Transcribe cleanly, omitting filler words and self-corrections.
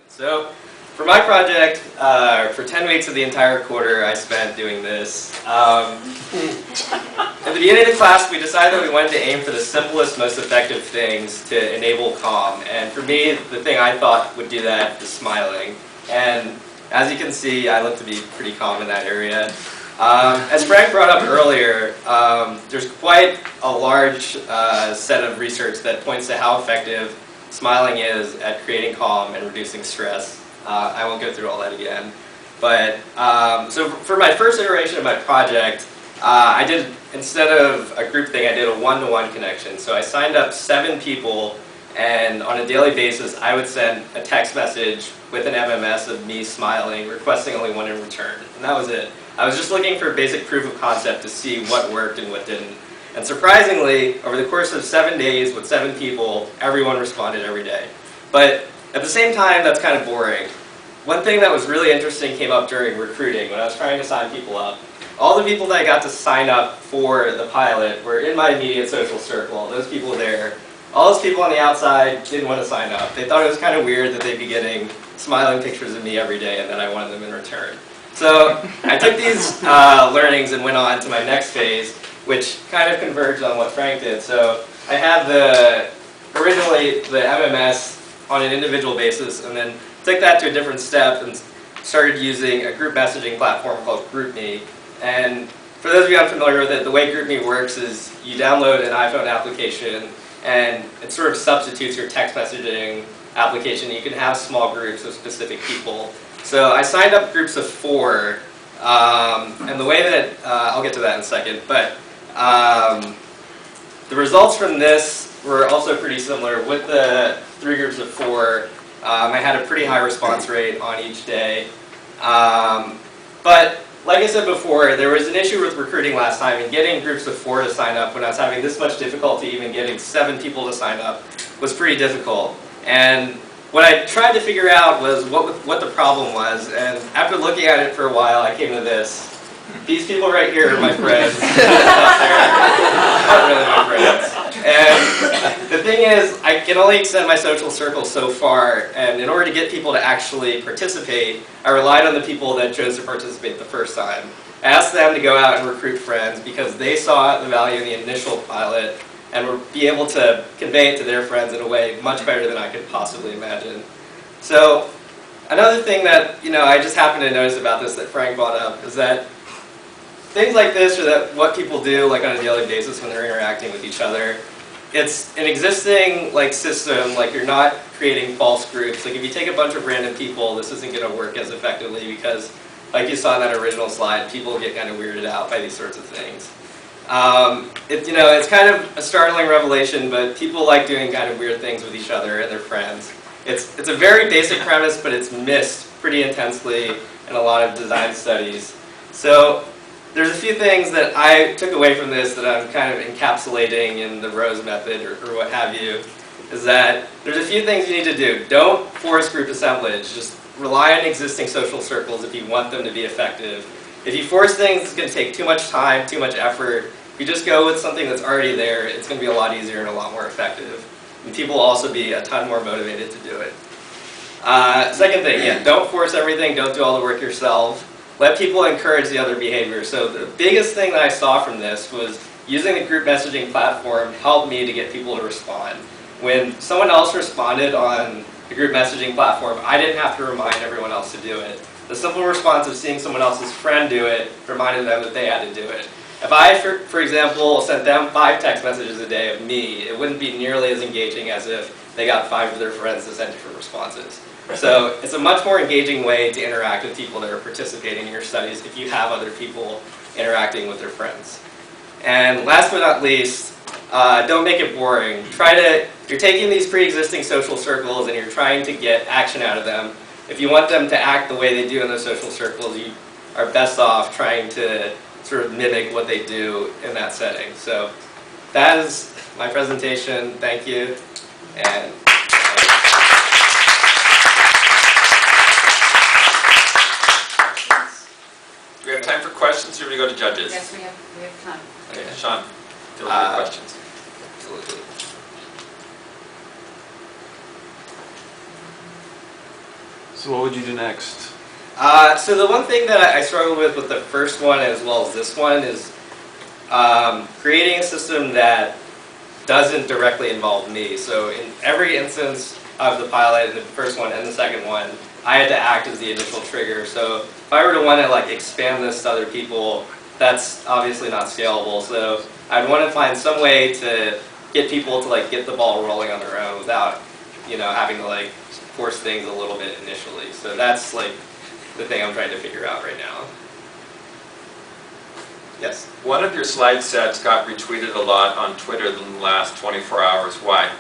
So for my project, for 10 weeks of the entire quarter, I spent doing this. At the beginning of the class, we decided that we wanted to aim for the simplest, most effective things to enable calm. And for me, the thing I thought would do that is smiling. And as you can see, I look to be pretty calm in that area. As Frank brought up earlier, there's quite a large set of research that points to how effective smiling is at creating calm and reducing stress. I won't go through all that again. But so for my first iteration of my project, I did, instead of a group thing, I did a one-to-one connection. So I signed up 7 people, and on a daily basis, I would send a text message with an MMS of me smiling, requesting only one in return. And that was it. I was just looking for basic proof of concept to see what worked and what didn't. And surprisingly, over the course of 7 days with 7 people, everyone responded every day. But at the same time, that's kind of boring. One thing that was really interesting came up during recruiting when I was trying to sign people up. All the people that I got to sign up for the pilot were in my immediate social circle, those people there. All those people on the outside didn't want to sign up. They thought it was kind of weird that they'd be getting smiling pictures of me every day and that I wanted them in return. So I took these learnings and went on to my next phase, which kind of converged on what Frank did. So I had originally the MMS on an individual basis, and then took that to a different step and started using a group messaging platform called GroupMe. And for those of you unfamiliar with it, the way GroupMe works is you download an iPhone application, and it sort of substitutes your text messaging application. You can have small groups of specific people. So I signed up groups of 4, and the way that, I'll get to that in a second, but the results from this were also pretty similar. With the 3 groups of 4, I had a pretty high response rate on each day. But like I said before, there was an issue with recruiting last time, and getting groups of 4 to sign up when I was having this much difficulty even getting 7 people to sign up was pretty difficult. And what I tried to figure out was what the problem was, and after looking at it for a while, I came to this. These people right here are my friends. Not really my friends. And the thing is, I can only extend my social circle so far, and in order to get people to actually participate, I relied on the people that chose to participate the first time. I asked them to go out and recruit friends because they saw the value in the initial pilot and would be able to convey it to their friends in a way much better than I could possibly imagine. So another thing that I just happened to notice about this that Frank brought up is that things like this, or that what people do like on a daily basis when they're interacting with each other, it's an existing system. Like, you're not creating false groups. Like, if you take a bunch of random people, this isn't going to work as effectively because, like you saw in that original slide, people get kind of weirded out by these sorts of things. It's kind of a startling revelation, but people like doing kind of weird things with each other and their friends. It's a very basic premise, but it's missed pretty intensely in a lot of design studies. So there's a few things that I took away from this that I'm kind of encapsulating in the Rose method or what have you, is that there's a few things you need to do. Don't force group assemblage. Just rely on existing social circles if you want them to be effective. If you force things, it's going to take too much time, too much effort. If you just go with something that's already there, it's going to be a lot easier and a lot more effective. And people will also be a ton more motivated to do it. Second thing, don't force everything. Don't do all the work yourself. Let people encourage the other behavior. So the biggest thing that I saw from this was using the group messaging platform helped me to get people to respond. When someone else responded on the group messaging platform, I didn't have to remind everyone else to do it. The simple response of seeing someone else's friend do it reminded them that they had to do it. If I, for example, sent them 5 text messages a day of me, it wouldn't be nearly as engaging as if they got 5 of their friends to send different responses. So it's a much more engaging way to interact with people that are participating in your studies if you have other people interacting with their friends. And last but not least, don't make it boring. You're taking these pre-existing social circles and you're trying to get action out of them. If you want them to act the way they do in those social circles, you are best off trying to sort of mimic what they do in that setting. So that is my presentation. Thank you. And do we have time for questions, or do we go to judges? Yes, we have time. Okay, Sean, deal with your questions. Absolutely. So what would you do next? So the one thing that I struggled with the first one as well as this one is creating a system that doesn't directly involve me. So in every instance of the pilot, the first one and the second one, I had to act as the initial trigger. So if I were to want to like expand this to other people, that's obviously not scalable. So I'd want to find some way to get people to like get the ball rolling on their own without, having to like force things a little bit initially. So that's like the thing I'm trying to figure out right now. Yes? One of your slide sets got retweeted a lot on Twitter in the last 24 hours. Why?